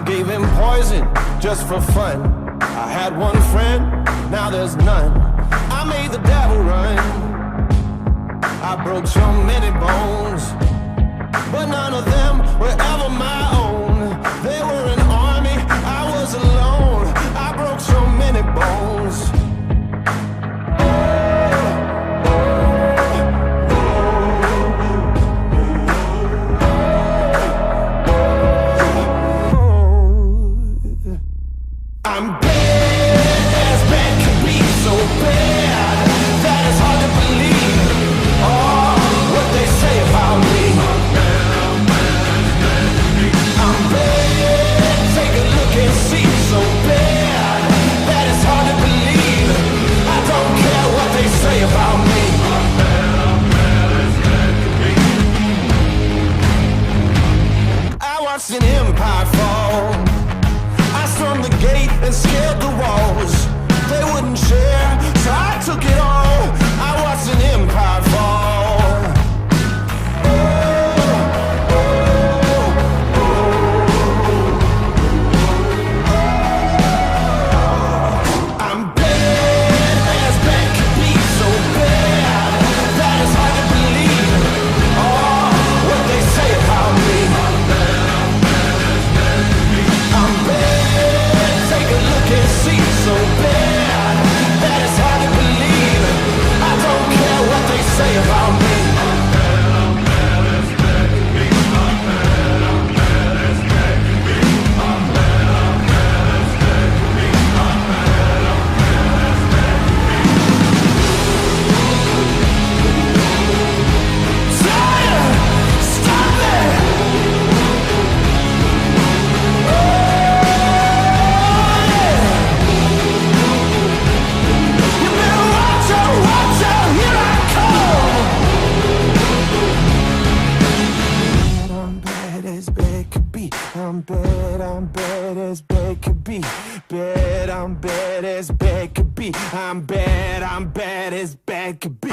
gave him poison just for fun. I had one friend, now there's none. I made the devil run. I broke so many bones, but none of them were ever my own. They were an army, I was alone. I broke so many bones. I'm bad as bad can be, so bad that it's hard to believe. Oh, what they say about me. I'm bad, take a look and see. So bad that it's hard to believe. I don't care what they say about me. I watched an empire fall. I stormed the gate and scaled the walls. They wouldn't share, so I took it all. I watched an empire fall. I'm bad as bad can be, so bad that it's hard to believe. Oh, what they say about me. I'm bad, take a look and see. So bad that it's hard to believe. I don't care what they say about me. Stop me! You better watch out, here I come! I'm bad as bad could be. I'm bad as bad could be. I'm bad as bad could be. I'm bad as bad could be.